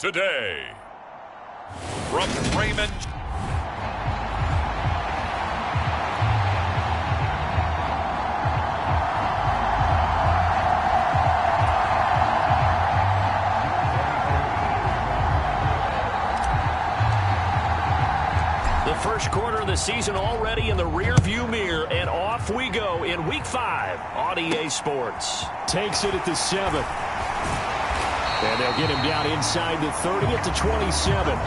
today. From Raymond. The first quarter of the season already in the rearview mirror, and off we go in Week 5 on EA Sports. Takes it at the 7. And they'll get him down inside the 30 at the 27.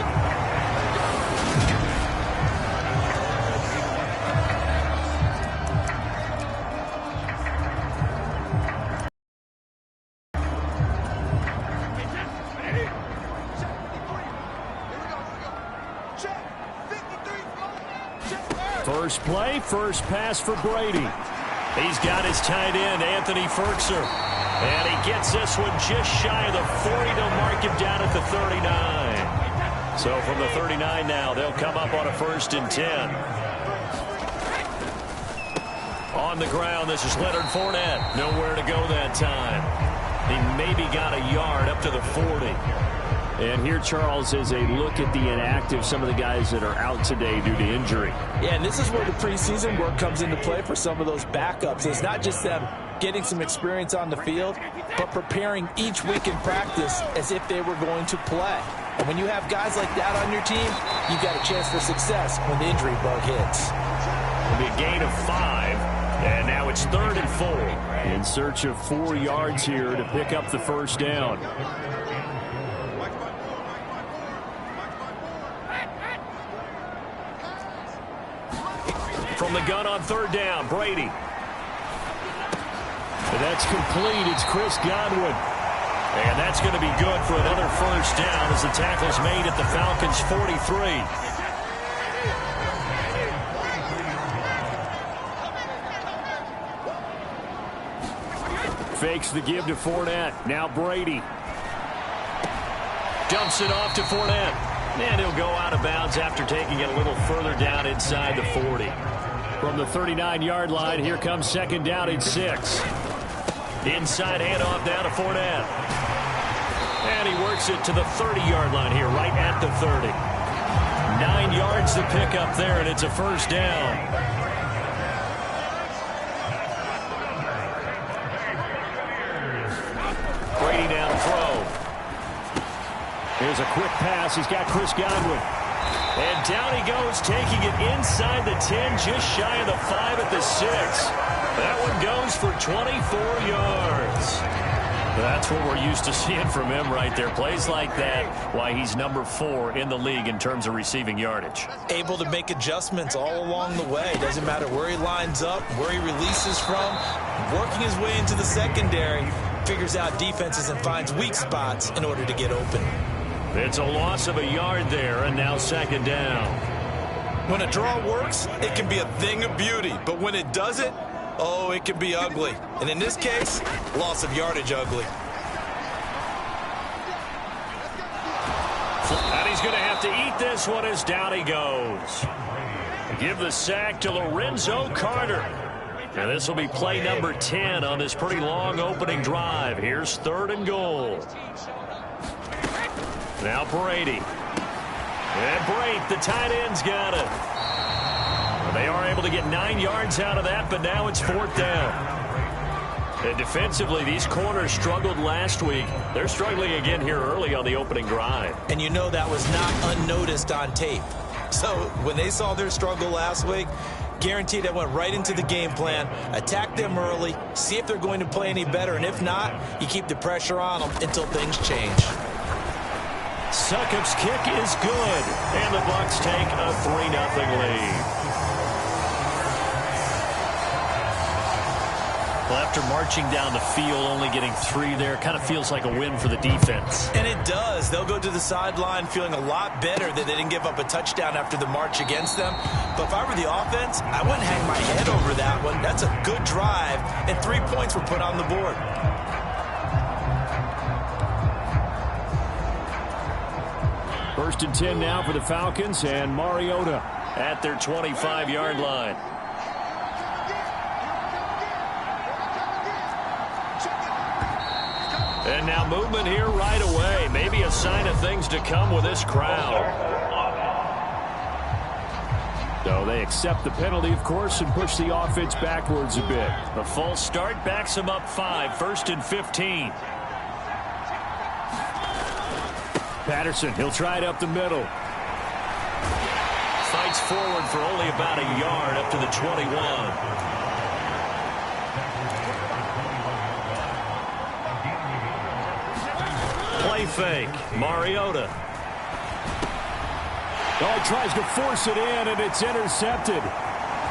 First play, first pass for Brady. He's got his tight end, Anthony Firkser. And he gets this one just shy of the 40 to mark him down at the 39. So from the 39 now, they'll come up on a 1st and 10. On the ground, this is Leonard Fournette. Nowhere to go that time. He maybe got a yard up to the 40. And here, Charles, is a look at the inactive, some of the guys that are out today due to injury. Yeah, and this is where the preseason work comes into play for some of those backups. It's not just them getting some experience on the field, but preparing each week in practice as if they were going to play. And when you have guys like that on your team, you've got a chance for success when the injury bug hits. It'll be a gain of 5, and now it's 3rd and 4. In search of 4 yards here to pick up the first down. From the gun on 3rd down, Brady. And that's complete. It's Chris Godwin. And that's going to be good for another first down as the tackle's made at the Falcons' 43. Fakes the give to Fournette. Now Brady. Dumps it off to Fournette. And he'll go out of bounds after taking it a little further down inside the 40. From the 39-yard line, here comes 2nd down and 6. Inside handoff down to Fournette. And he works it to the 30-yard line here, right at the 30. 9 yards to pick up there, and it's a first down. Brady down to throw. Here's a quick pass. He's got Chris Godwin. And down he goes, taking it inside the 10, just shy of the 5 at the 6. That one goes for 24 yards. That's what we're used to seeing from him right there. Plays like that, why he's number 4 in the league in terms of receiving yardage. Able to make adjustments all along the way. Doesn't matter where he lines up, where he releases from. Working his way into the secondary. Figures out defenses and finds weak spots in order to get open. It's a loss of a yard there, and now 2nd down. When a draw works, it can be a thing of beauty. But when it doesn't, oh, it can be ugly. And in this case, loss of yardage ugly. And he's going to have to eat this one as down he goes. Give the sack to Lorenzo Carter. And this will be play number 10 on this pretty long opening drive. Here's 3rd and goal. Now Brady. And Brate, the tight end's got it. Well, they are able to get 9 yards out of that, but now it's 4th down. And defensively, these corners struggled last week. They're struggling again here early on the opening drive. And you know that was not unnoticed on tape. So when they saw their struggle last week, guaranteed that went right into the game plan. Attack them early, see if they're going to play any better, and if not, you keep the pressure on them until things change. Succop's kick is good, and the Bucs take a 3-0 lead. Well, after marching down the field, only getting 3 there, kind of feels like a win for the defense. And it does. They'll go to the sideline feeling a lot better that they didn't give up a touchdown after the march against them. But if I were the offense, I wouldn't hang my head over that one. That's a good drive, and 3 points were put on the board. First and 10 now for the Falcons, and Mariota at their 25-yard line. And now movement here right away. Maybe a sign of things to come with this crowd. So they accept the penalty, of course, and push the offense backwards a bit. The false start backs them up 5, 1st and 15. Patterson, he'll try it up the middle. Fights forward for only about a yard up to the 21. Play fake. Mariota. Oh, he tries to force it in, and it's intercepted.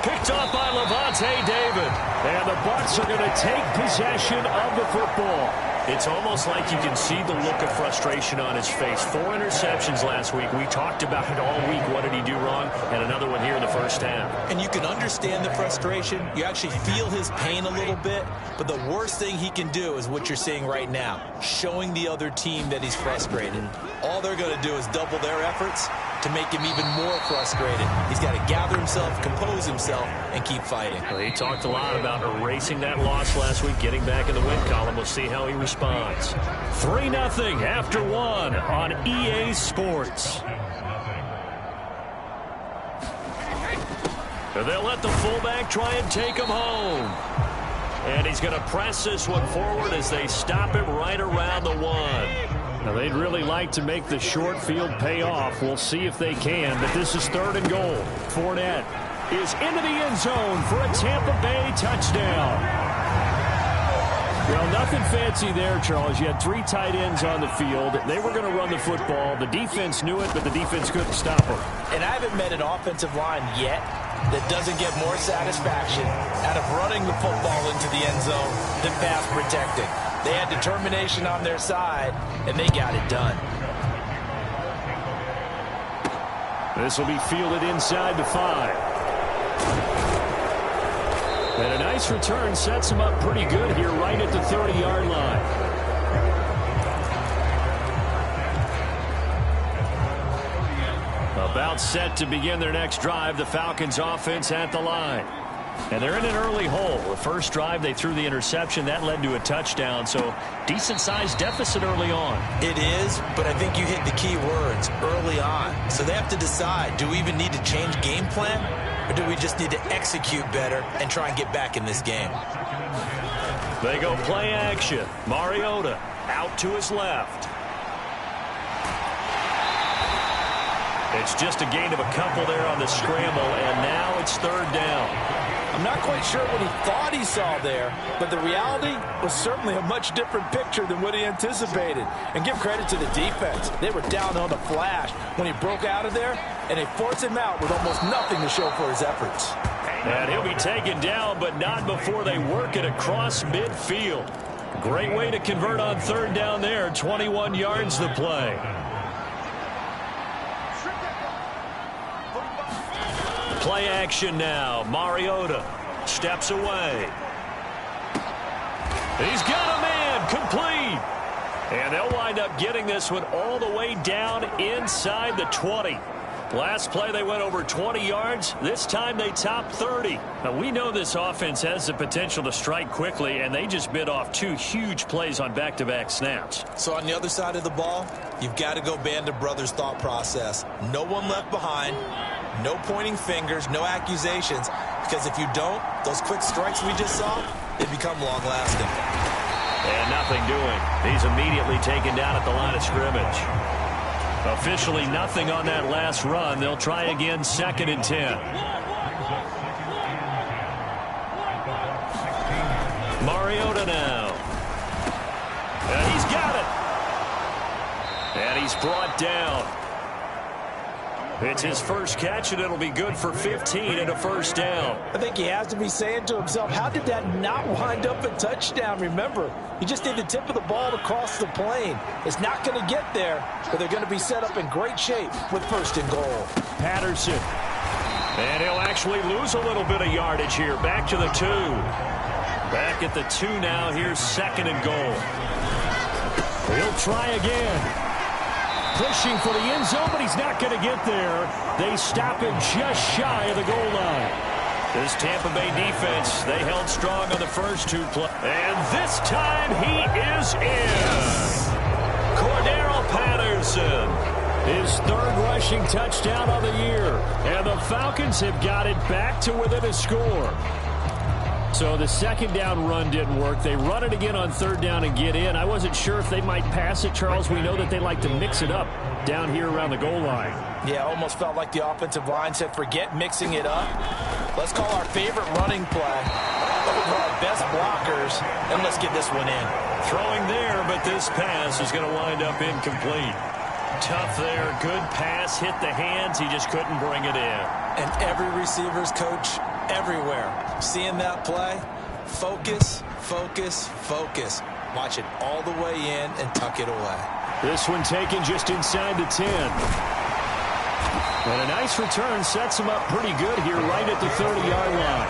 Picked off by Lavonte David. And the Bucs are going to take possession of the football. It's almost like you can see the look of frustration on his face. 4 interceptions last week. We talked about it all week. What did he do wrong? And another one here in the first half. And you can understand the frustration. You actually feel his pain a little bit. But the worst thing he can do is what you're seeing right now, showing the other team that he's frustrated. All they're going to do is double their efforts to make him even more frustrated. He's got to gather himself, compose himself, and keep fighting. Well, he talked a lot about erasing that loss last week, getting back in the win column. We'll see how he responds. 3-0 after 1 on EA Sports. They'll let the fullback try and take him home. And he's going to press this one forward as they stop him right around the 1. Now, they'd really like to make the short field pay off. We'll see if they can, but this is 3rd and goal. Fournette is into the end zone for a Tampa Bay touchdown. Well, nothing fancy there, Charles. You had 3 tight ends on the field. They were going to run the football. The defense knew it, but the defense couldn't stop them. And I haven't met an offensive line yet that doesn't get more satisfaction out of running the football into the end zone than pass protecting. They had determination on their side, and they got it done. This will be fielded inside the 5. And a nice return sets him up pretty good here right at the 30-yard line. About set to begin their next drive, the Falcons offense at the line. And they're in an early hole. The first drive, they threw the interception. That led to a touchdown, so decent-sized deficit early on. It is, but I think you hit the key words early on. So they have to decide, do we even need to change game plan, or do we just need to execute better and try and get back in this game? They go play action. Mariota out to his left. It's just a gain of a couple there on the scramble, and now it's 3rd down. I'm not quite sure what he thought he saw there, but the reality was certainly a much different picture than what he anticipated. And give credit to the defense. They were down on the flash when he broke out of there, and they forced him out with almost nothing to show for his efforts. And he'll be taken down, but not before they work it across midfield. Great way to convert on 3rd down there. 21 yards to play. Play action now. Mariota steps away. He's got a man. Complete. And they'll wind up getting this one all the way down inside the 20. Last play they went over 20 yards. This time they topped 30. Now we know this offense has the potential to strike quickly, and they just bit off 2 huge plays on back-to-back snaps. So on the other side of the ball, you've got to go Band of Brothers thought process. No one left behind. No pointing fingers, no accusations, because if you don't, those quick strikes we just saw, they become long-lasting. And nothing doing. He's immediately taken down at the line of scrimmage. Officially nothing on that last run. They'll try again, 2nd and 10. Mariota now. And he's got it. And he's brought down. It's his first catch, and it'll be good for 15 and a 1st down. I think he has to be saying to himself, how did that not wind up a touchdown? Remember, he just did the tip of the ball to cross the plane. It's not going to get there, but they're going to be set up in great shape with 1st and goal. Patterson. And he'll actually lose a little bit of yardage here. Back to the 2. Back at the 2 now. Here's 2nd and goal. He'll try again. Pushing for the end zone, but he's not going to get there. They stop him just shy of the goal line. This Tampa Bay defense, they held strong on the first 2 plays. And this time he is in. Cordero Patterson, his 3rd rushing touchdown of the year. And the Falcons have got it back to within a score. So the 2nd down run didn't work. They run it again on 3rd down and get in. I wasn't sure if they might pass it, Charles. We know that they like to mix it up down here around the goal line. Yeah, almost felt like the offensive line said, forget mixing it up. Let's call our favorite running play over our best blockers, and let's get this one in. Throwing there, but this pass is going to wind up incomplete. Tough there. Good pass. Hit the hands. He just couldn't bring it in. And every receiver's coach everywhere. Seeing that play, focus, focus, focus. Watch it all the way in and tuck it away. This one taken just inside the 10. And a nice return sets him up pretty good here right at the 30-yard line.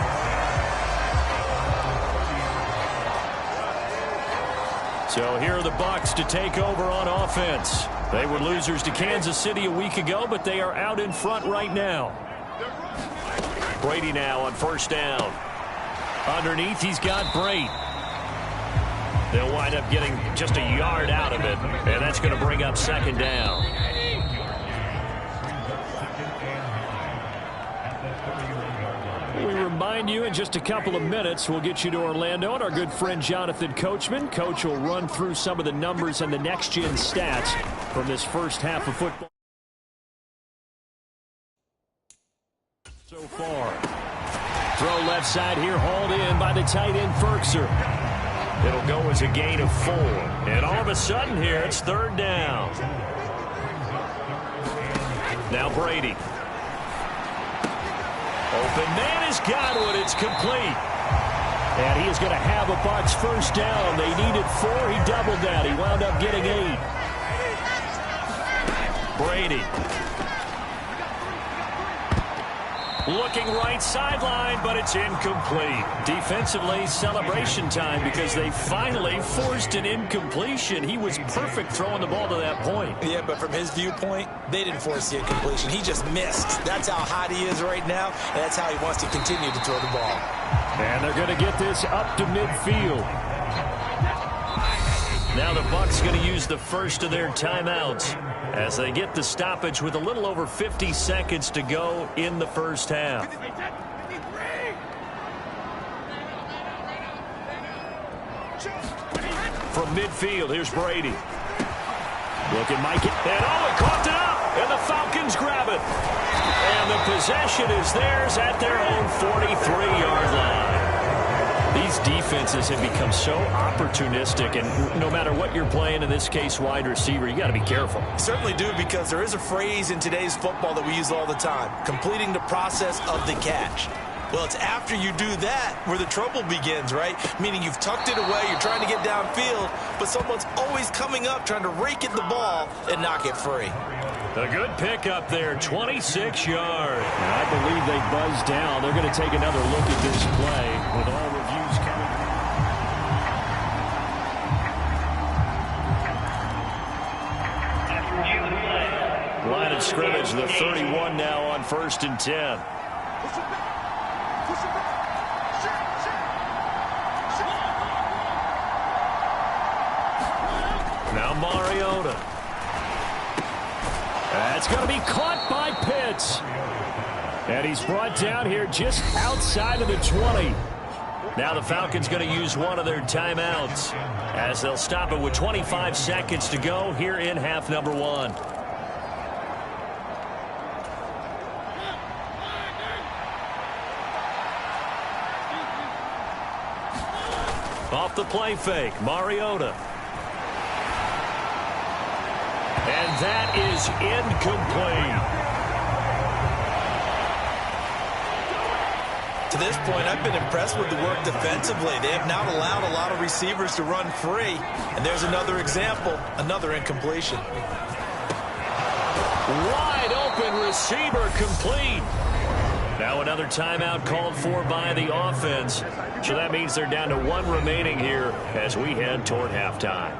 So here are the Bucs to take over on offense. They were losers to Kansas City a week ago, but they are out in front right now. Brady now on 1st down. Underneath, he's got Brate. They'll wind up getting just a yard out of it, and that's going to bring up 2nd down. We remind you in just a couple of minutes, we'll get you to Orlando and our good friend Jonathan Coachman. Coach will run through some of the numbers and the next-gen stats from this first half of football so far. Throw left side here, hauled in by the tight end Firkser. It'll go as a gain of 4. And all of a sudden here, it's 3rd down. Now Brady. Open man has got one. It's complete. And he is going to have a Bucs 1st down. They needed 4. He doubled that. He wound up getting 8. Brady. Looking right sideline, but it's incomplete. Defensively, celebration time because they finally forced an incompletion. He was perfect throwing the ball to that point. Yeah, but from his viewpoint, they didn't force the incompletion. He just missed. That's how hot he is right now, and that's how he wants to continue to throw the ball. And they're going to get this up to midfield. Now the Bucs going to use the first of their timeouts as they get the stoppage with a little over 50 seconds to go in the first half. From midfield, here's Brady. Look at Mike. And he caught it up, and the Falcons grab it. And the possession is theirs at their own 43-yard line. These defenses have become so opportunistic, and no matter what you're playing, in this case wide receiver, you got to be careful. Certainly do, because there is a phrase in today's football that we use all the time, completing the process of the catch. Well, it's after you do that where the trouble begins, right? Meaning you've tucked it away, you're trying to get downfield, but someone's always coming up trying to rake at the ball and knock it free. A good pickup there, 26 yards. And I believe they buzzed down. They're going to take another look at this play with all reviews coming. Line of scrimmage, the 31 now on 1st and 10. Now Mariota. That's going to be caught by Pitts. And he's brought down here just outside of the 20. Now the Falcons going to use one of their timeouts as they'll stop it with 25 seconds to go here in half number 1. Off the play fake, Mariota. And that is incomplete. To this point, I've been impressed with the work defensively. They have not allowed a lot of receivers to run free. And there's another example, another incompletion. Wide open receiver complete. Now another timeout called for by the offense. So that means they're down to 1 remaining here as we head toward halftime.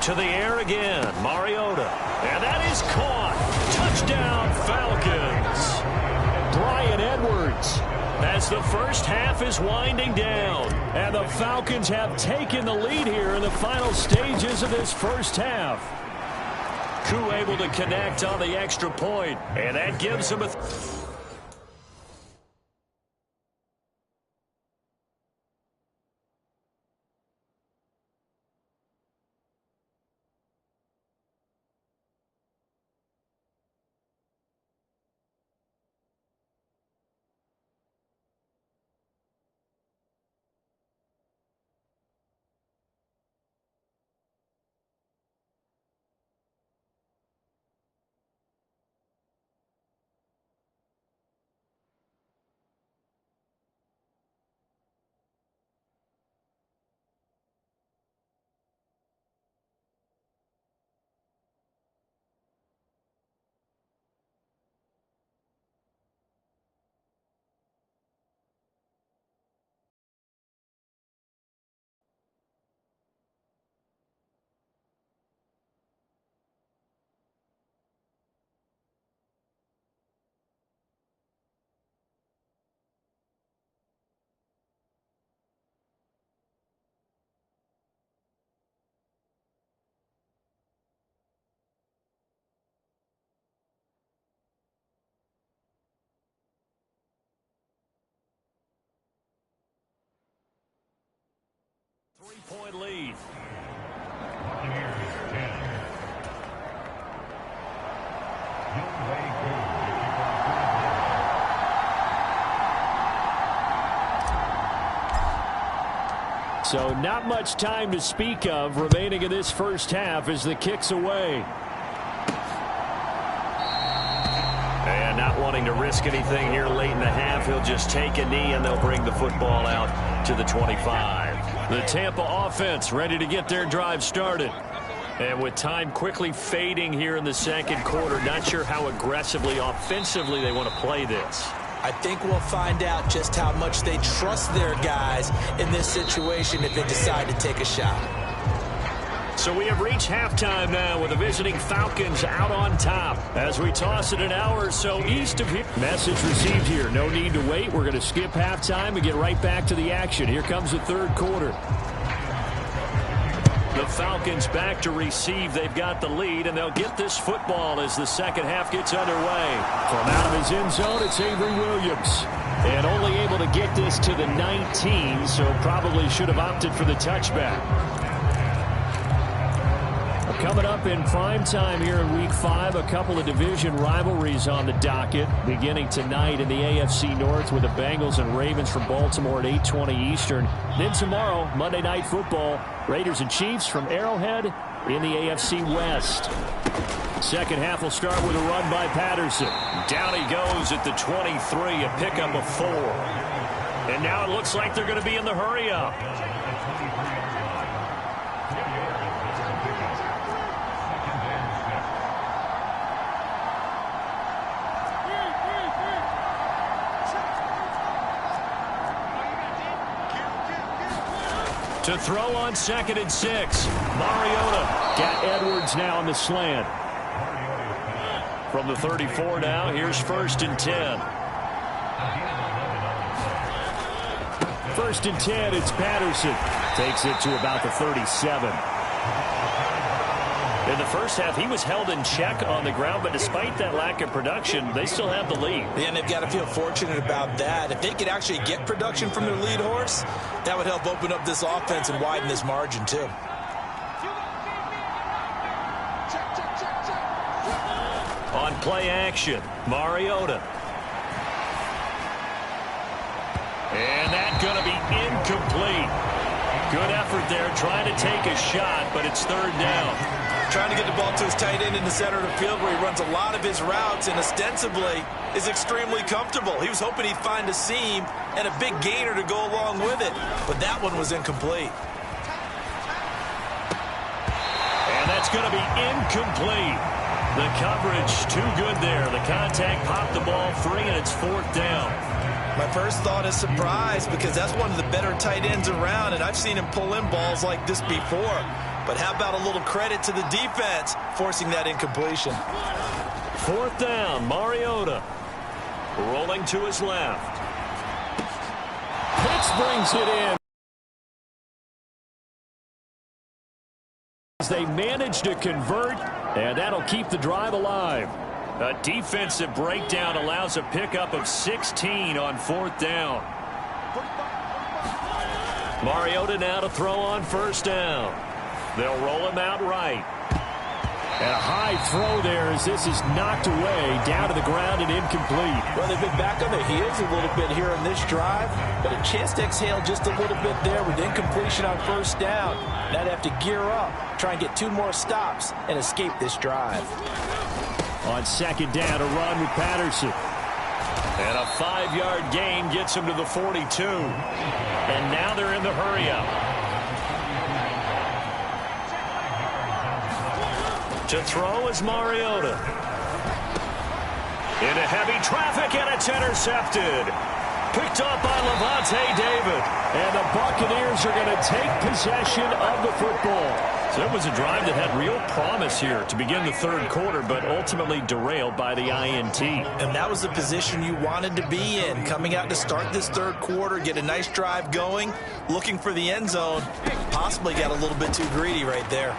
To the air again, Mariota. And that is caught. Touchdown, Falcons. Bryan Edwards, as the first half is winding down. And the Falcons have taken the lead here in the final stages of this first half. Koo able to connect on the extra point, and that gives them a... Three-point lead. So not much time to speak of remaining in this first half as the kick's away. And not wanting to risk anything here late in the half, he'll just take a knee and they'll bring the football out to the 25. The Tampa offense ready to get their drive started. And with time quickly fading here in the second quarter, not sure how aggressively, offensively they want to play this. I think we'll find out just how much they trust their guys in this situation if they decide to take a shot. So we have reached halftime now with the visiting Falcons out on top as we toss it an hour or so east of here. Message received here. No need to wait. We're going to skip halftime and get right back to the action. Here comes the third quarter. The Falcons back to receive. They've got the lead, and they'll get this football as the second half gets underway. From out of his end zone, it's Avery Williams. And only able to get this to the 19, so probably should have opted for the touchback. Coming up in prime time here in Week 5, a couple of division rivalries on the docket. Beginning tonight in the AFC North with the Bengals and Ravens from Baltimore at 8:20 Eastern. Then tomorrow, Monday Night Football, Raiders and Chiefs from Arrowhead in the AFC West. Second half will start with a run by Patterson. Down he goes at the 23, a pickup of 4. And now it looks like they're going to be in the hurry-up. To throw on 2nd and 6. Mariota. Got Edwards now on the slant. From the 34 now, here's 1st and 10. 1st and 10, it's Patterson. Takes it to about the 37. In the first half, he was held in check on the ground, but despite that lack of production, they still have the lead. Yeah, and they've got to feel fortunate about that. If they could actually get production from their lead horse, that would help open up this offense and widen this margin, too. On play action, Mariota. And that's going to be incomplete. Good effort there, trying to take a shot, but it's 3rd down. Trying to get the ball to his tight end in the center of the field where he runs a lot of his routes and ostensibly is extremely comfortable. He was hoping he'd find a seam and a big gainer to go along with it, but that one was incomplete. And that's going to be incomplete. The coverage too good there. The contact popped the ball free, and it's 4th down. My first thought is surprise because that's one of the better tight ends around, and I've seen him pull in balls like this before. But how about a little credit to the defense forcing that incompletion? 4th down, Mariota. Rolling to his left. Pitts brings it in. They manage to convert, and that'll keep the drive alive. A defensive breakdown allows a pickup of 16 on 4th down. Mariota now to throw on 1st down. They'll roll him out right. And a high throw there as this is knocked away, down to the ground and incomplete. Well, they've been back on their heels a little bit here in this drive, but a chance to exhale just a little bit there with incompletion on 1st down. Now they have to gear up, try and get 2 more stops and escape this drive. On 2nd down, a run with Patterson. And a 5-yard gain gets him to the 42. And now they're in the hurry-up. To throw is Mariota. Into heavy traffic, and it's intercepted. Picked up by Lavonte David. And the Buccaneers are going to take possession of the football. So it was a drive that had real promise here to begin the 3rd quarter, but ultimately derailed by the INT. And that was the position you wanted to be in, coming out to start this 3rd quarter, get a nice drive going, looking for the end zone. Possibly got a little bit too greedy right there.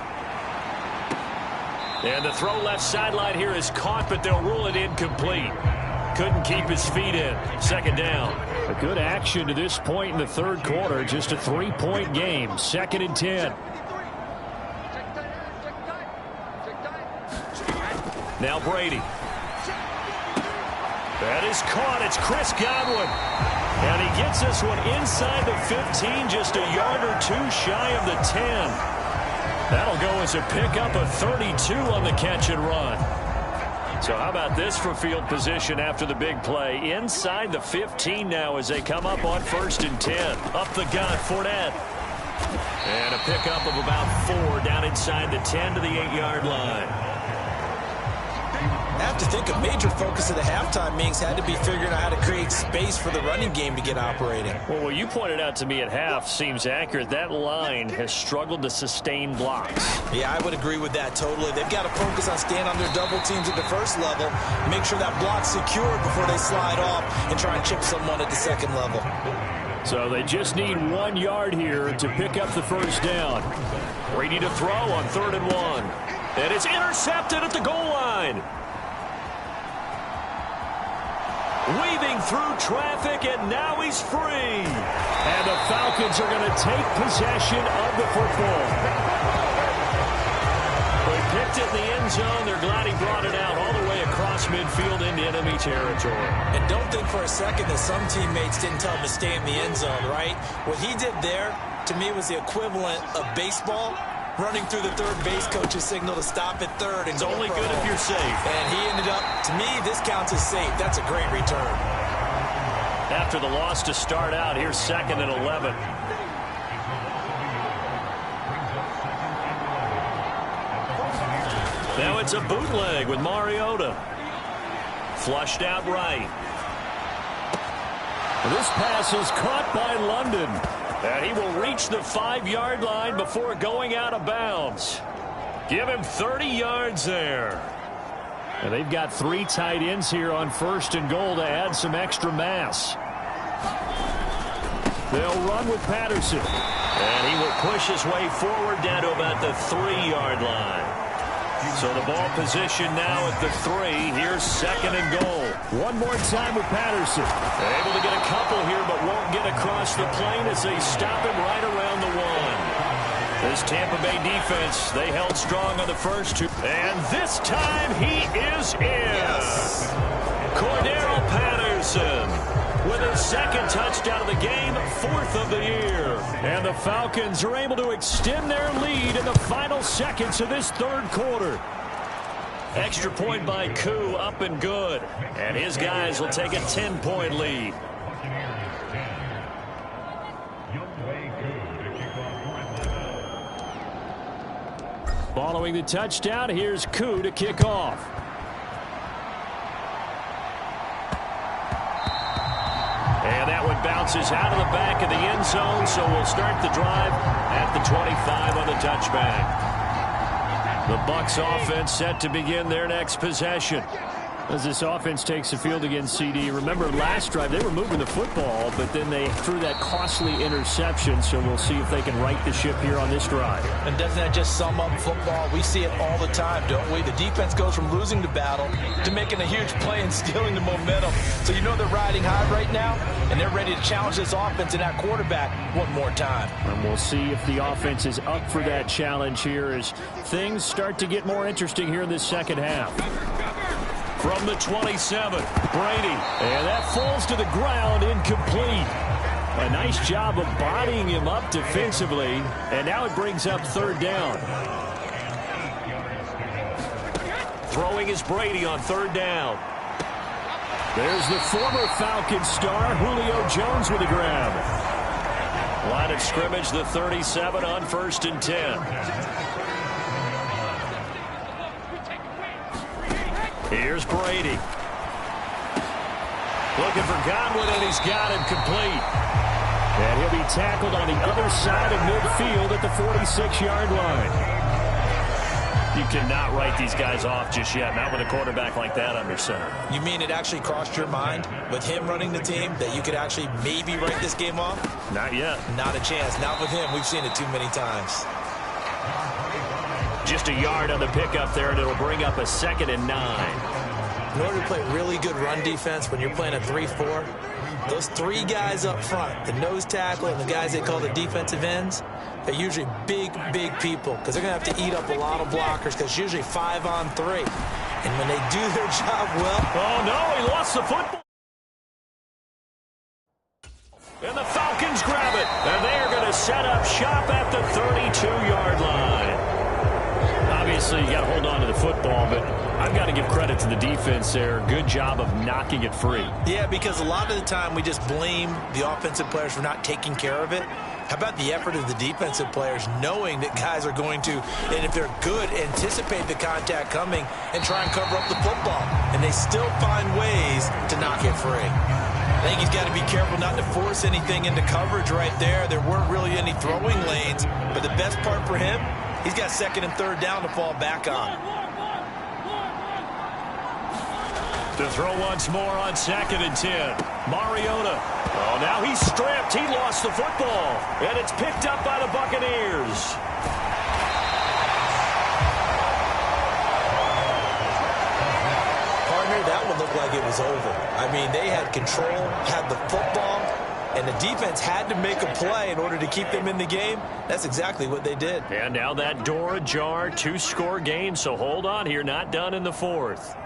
And the throw left sideline here is caught, but they'll rule it incomplete. Couldn't keep his feet in. 2nd down. A good action to this point in the 3rd quarter. Just a 3-point game. 2nd and 10. Now Brady. That is caught. It's Chris Godwin. And he gets this one inside the 15, just a yard or 2 shy of the 10. That'll go as a pickup of 32 on the catch and run. So how about this for field position after the big play? Inside the 15 now as they come up on 1st and 10. Up the gut, Fournette. And a pickup of about 4 down inside the 10 to the 8-yard line. I have to think a major focus of the halftime meetings had to be figuring out how to create space for the running game to get operating. Well, what you pointed out to me at half seems accurate. That line has struggled to sustain blocks. Yeah, I would agree with that totally. They've got to focus on staying on their double teams at the 1st level, make sure that block's secured before they slide off and try and chip someone at the 2nd level. So they just need 1 yard here to pick up the 1st down. Brady to throw on 3rd and 1. And it's intercepted at the goal line. Weaving through traffic, and now he's free. And the Falcons are going to take possession of the football. They picked it in the end zone. They're glad he brought it out all the way across midfield into enemy territory. And don't think for a second that some teammates didn't tell him to stay in the end zone, right? What he did there, to me, was the equivalent of baseball. Running through the 3rd base coach's signal to stop at 3rd. It's only good if you're safe. And he ended up, to me, this counts as safe. That's a great return. After the loss to start out, here's 2nd and 11. Now it's a bootleg with Mariota. Flushed out right. This pass is caught by London. And he will reach the 5-yard line before going out of bounds. Give him 30 yards there. And they've got 3 tight ends here on 1st and goal to add some extra mass. They'll run with Patterson. And he will push his way forward down to about the 3-yard line. So the ball position now at the 3. Here's 2nd and goal. One more time with Patterson. Able to get a couple here, but won't get across the plane as they stop him right around the 1. This Tampa Bay defense, they held strong on the first 2. And this time he is in. Yes. Cordero Patterson with his 2nd touchdown of the game, 4th of the year. And the Falcons are able to extend their lead in the final seconds of this 3rd quarter. Extra point by Koo, up and good. And his guys will take a 10-point lead. Following the touchdown, here's Koo to kick off. And that one bounces out of the back of the end zone, so we'll start the drive at the 25 on the touchback. The Bucs offense set to begin their next possession. As this offense takes the field against CD, remember last drive they were moving the football, but then they threw that costly interception, so we'll see if they can right the ship here on this drive. And doesn't that just sum up football? We see it all the time, don't we? The defense goes from losing the battle to making a huge play and stealing the momentum. So you know they're riding high right now, and they're ready to challenge this offense and that quarterback one more time. And we'll see if the offense is up for that challenge here as things start to get more interesting here in this second half. From the 27, Brady. And that falls to the ground, incomplete. A nice job of bodying him up defensively. And now it brings up third down. Throwing is Brady on third down. There's the former Falcons star, Julio Jones with a grab. Line of scrimmage, the 37 on 1st and 10. Here's Brady. Looking for Godwin, and he's got him complete. And he'll be tackled on the other side of midfield at the 46-yard line. You cannot write these guys off just yet, not with a quarterback like that under center. You mean it actually crossed your mind with him running the team that you could actually maybe write this game off? Not yet. Not a chance. Not with him. We've seen it too many times. Just a yard on the pickup there, and it'll bring up a 2nd and 9. In order to play really good run defense when you're playing a 3-4, those three guys up front, the nose tackle and the guys they call the defensive ends, they're usually big, big people because they're going to have to eat up a lot of blockers because it's usually 5-on-3. And when they do their job well... Oh, no, he lost the football. And the Falcons grab it. And they are going to set up shop at the 32-yard line. Obviously, you got to hold on to the football, but I've got to give credit to the defense there. Good job of knocking it free. Yeah, because a lot of the time we just blame the offensive players for not taking care of it. How about the effort of the defensive players knowing that guys are going to, and if they're good, anticipate the contact coming and try and cover up the football. And they still find ways to knock it free. I think he's got to be careful not to force anything into coverage right there. There weren't really any throwing lanes, but the best part for him, he's got 2nd and 3rd down to fall back on. To throw once more on 2nd and 10. Mariota. Oh, now he's stripped. He lost the football. And it's picked up by the Buccaneers. Partner, that one looked like it was over. I mean, they had control, had the football, and the defense had to make a play in order to keep them in the game. That's exactly what they did. And now that door ajar, 2-score game, so hold on here, not done in the 4th.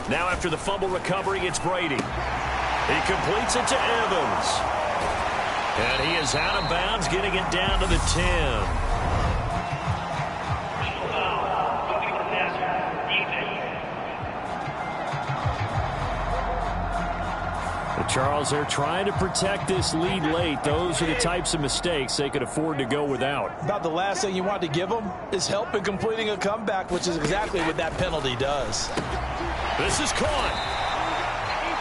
Now after the fumble recovery, it's Brady. He completes it to Evans. And he is out of bounds, getting it down to the 10. Charles, they're trying to protect this lead late. Those are the types of mistakes they could afford to go without. About the last thing you want to give them is help in completing a comeback, which is exactly what that penalty does. This is caught.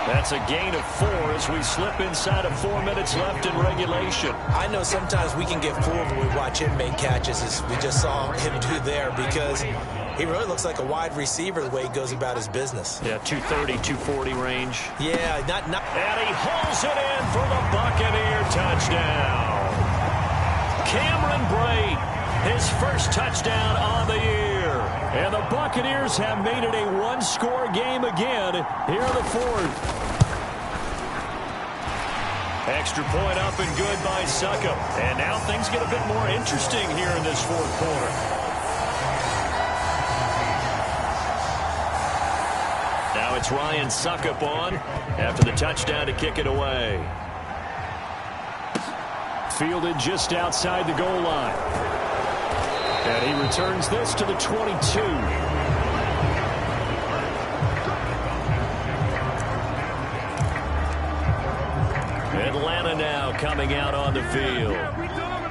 That's a gain of 4 as we slip inside of 4 minutes left in regulation. I know sometimes we can get fooled when we watch him make catches, as we just saw him do there, because he really looks like a wide receiver the way he goes about his business. Yeah, 230, 240 range. Yeah, not. And he hauls it in for the Buccaneer touchdown. Cameron Brate, his first touchdown on the year. And the Buccaneers have made it a 1-score game again here in the 4th. Extra point up and good by Succop. And now things get a bit more interesting here in this 4th quarter. Now it's Ryan Succop on after the touchdown to kick it away. Fielded just outside the goal line. And he returns this to the 22. Atlanta now coming out on the field.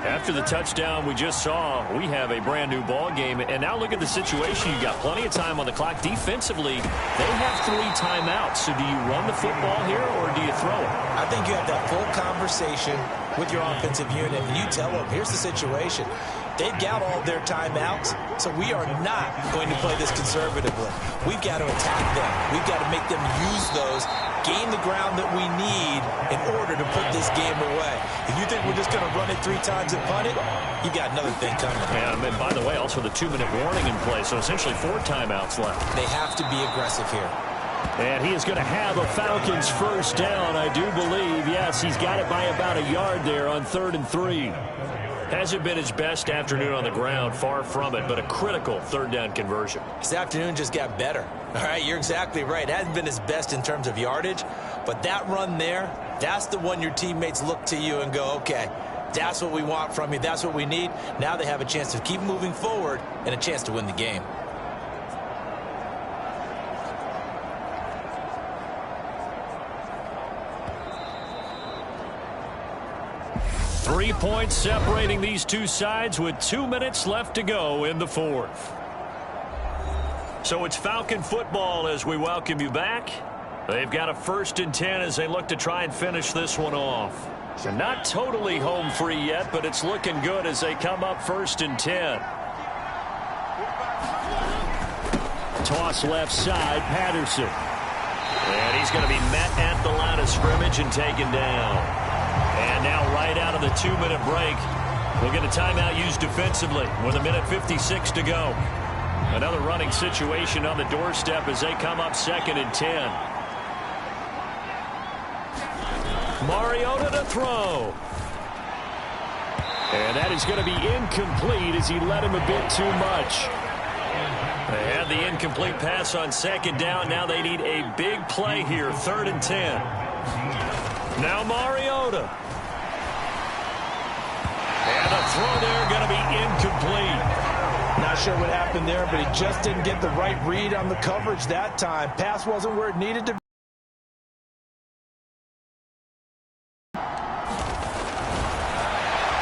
After the touchdown we just saw, we have a brand new ball game. And now look at the situation. You've got plenty of time on the clock. Defensively, they have 3 timeouts. So do you run the football here or do you throw it? I think you have that full conversation with your offensive unit, and you tell them, here's the situation. They've got all their timeouts, so we are not going to play this conservatively. We've got to attack them. We've got to make them use those, gain the ground that we need in order to put this game away. If you think we're just going to run it 3 times and punt it, you got another thing coming. Yeah, and by the way, also the 2-minute warning in play, so essentially 4 timeouts left. They have to be aggressive here. And he is going to have a Falcons first down, I do believe. Yes, he's got it by about a yard there on 3rd and 3. Hasn't been his best afternoon on the ground, far from it, but a critical 3rd down conversion. This afternoon just got better. All right, you're exactly right. It hasn't been his best in terms of yardage, but that run there, that's the one your teammates look to you and go, okay, that's what we want from you. That's what we need. Now they have a chance to keep moving forward and a chance to win the game. Three points separating these two sides with 2 minutes left to go in the 4th. So it's Falcon football as we welcome you back. They've got a 1st and 10 as they look to try and finish this one off. So not totally home free yet, but it's looking good as they come up 1st and 10. Toss left side, Patterson. And he's going to be met at the line of scrimmage and taken down. And now right out of the 2-minute break, we'll get a timeout used defensively with 1:56 to go. Another running situation on the doorstep as they come up 2nd and 10. Mariota to throw. And that is going to be incomplete as he let him a bit too much. They had the incomplete pass on 2nd down. Now they need a big play here, 3rd and 10. Now Mariota. And the throw there going to be incomplete. Not sure what happened there, but he just didn't get the right read on the coverage that time. Pass wasn't where it needed to be.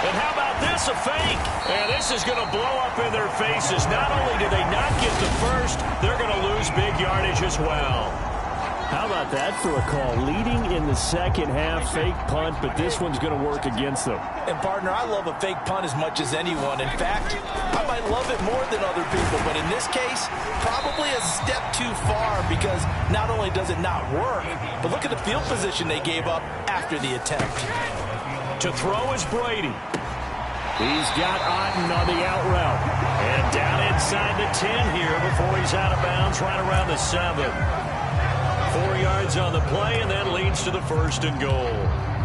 And how about this, a fake? And this is going to blow up in their faces. Not only did they not get the first, they're going to lose big yardage as well. How about that for a call? Leading in the 2nd half, fake punt, but this one's going to work against them. And, partner, I love a fake punt as much as anyone. In fact, I might love it more than other people, but in this case, probably a step too far because not only does it not work, but look at the field position they gave up after the attempt. To throw is Brady. He's got Otten on the out route. And down inside the 10 here before he's out of bounds right around the 7. 4 yards on the play, and that leads to the 1st and goal.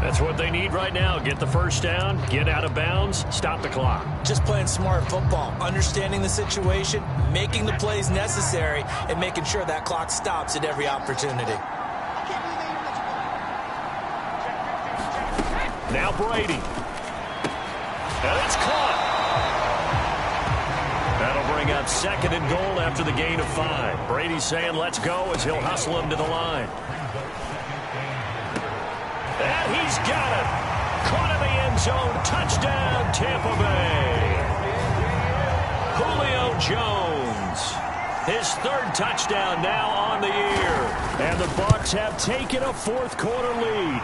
That's what they need right now. Get the first down, get out of bounds, stop the clock. Just playing smart football, understanding the situation, making the plays necessary, and making sure that clock stops at every opportunity. Now Brady. And it's caught. That'll bring up 2nd and goal after the gain of 5. Brady saying let's go as he'll hustle him to the line. And he's got it. Caught in the end zone. Touchdown, Tampa Bay. Julio Jones. His 3rd touchdown now on the year. And the Bucs have taken a 4th quarter lead.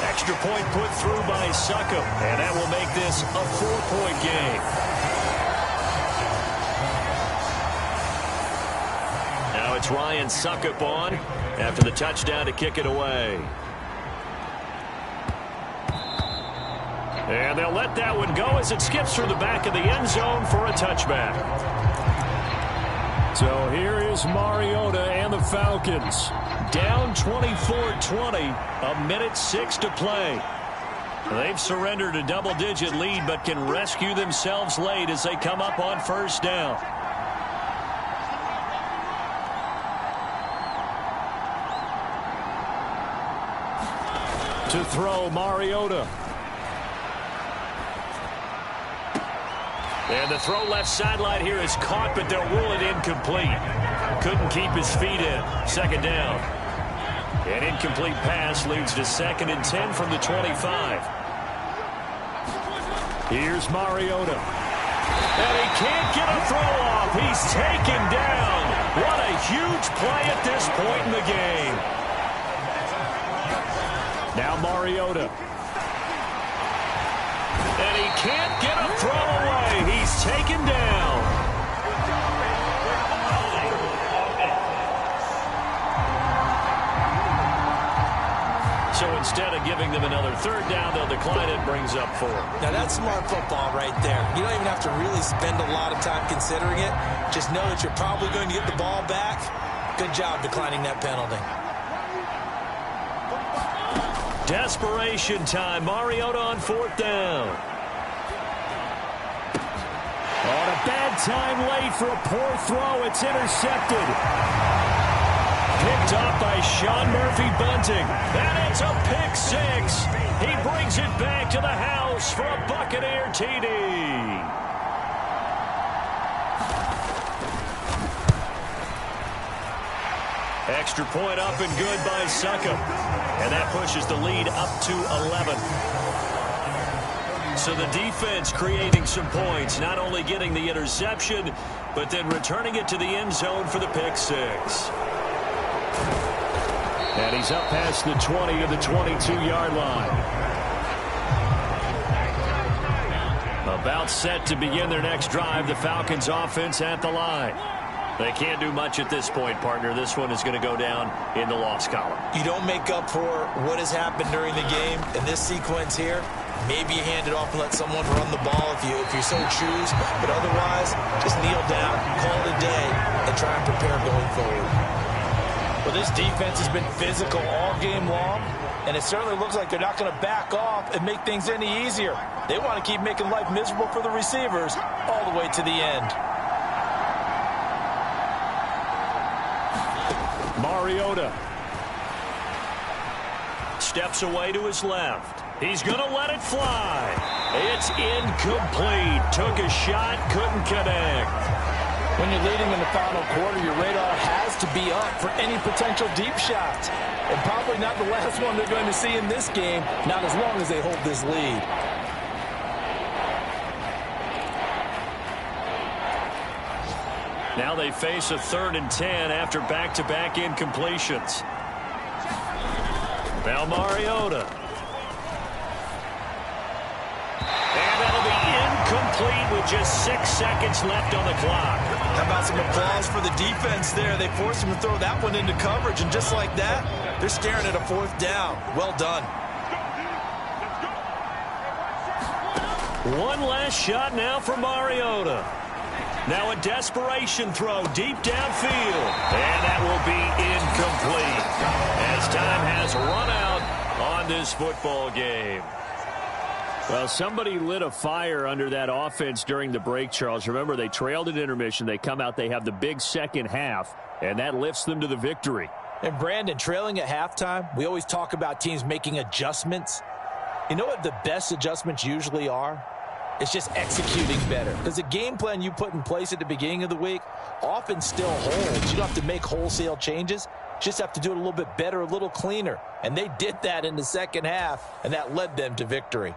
Extra point put through by Succop. And that will make this a 4-point game. Now it's Ryan Succop on after the touchdown to kick it away. And they'll let that one go as it skips through the back of the end zone for a touchback. So here is Mariota and the Falcons. Down 24-20, 1:06 to play. They've surrendered a double-digit lead but can rescue themselves late as they come up on 1st down. To throw, Mariota. And the throw left sideline here is caught, but they'll rule it incomplete. Couldn't keep his feet in. 2nd down. An incomplete pass leads to 2nd and 10 from the 25. Here's Mariota. And he can't get a throw off. He's taken down. What a huge play at this point in the game. Now Mariota. And he can't get a throw away. He's taken down. So instead of giving them another third down, they'll decline it, brings up 4. Now that's smart football right there. You don't even have to really spend a lot of time considering it. Just know that you're probably going to get the ball back. Good job declining that penalty. Desperation time. Mariota on 4th down. On a bad time late for a poor throw. It's intercepted. Picked up by Sean Murphy-Bunting. And it's a pick 6. He brings it back to the house for a Buccaneer TD. Extra point up and good by Succop. And that pushes the lead up to 11. So the defense creating some points, not only getting the interception, but then returning it to the end zone for the pick 6. And he's up past the 20 to the 22-yard line. About set to begin their next drive, the Falcons offense at the line. They can't do much at this point, partner. This one is going to go down in the loss column. You don't make up for what has happened during the game. In this sequence here, maybe you hand it off and let someone run the ball if you so choose. But otherwise, just kneel down, call it a day, and try and prepare going forward. Well, this defense has been physical all game long, and it certainly looks like they're not going to back off and make things any easier. They want to keep making life miserable for the receivers all the way to the end. Mariota steps away to his left. He's going to let it fly. It's incomplete. Took a shot, couldn't connect. When you're leading in the final quarter, your radar has to be up for any potential deep shots. And probably not the last one they're going to see in this game, not as long as they hold this lead. Now they face a 3rd and 10 after back-to-back incompletions. Now Mariota. And that'll be incomplete with just 6 seconds left on the clock. How about some applause for the defense there? They forced him to throw that one into coverage, and just like that, they're staring at a 4th down. Well done. One last shot now for Mariota. Now a desperation throw deep downfield. And that will be incomplete as time has run out on this football game. Well, somebody lit a fire under that offense during the break, Charles. Remember, they trailed at intermission. They come out, they have the big second half, and that lifts them to the victory. And, Brandon, trailing at halftime, we always talk about teams making adjustments. You know what the best adjustments usually are? It's just executing better. Because the game plan you put in place at the beginning of the week often still holds. You don't have to make wholesale changes. Just have to do it a little bit better, a little cleaner. And they did that in the second half, and that led them to victory.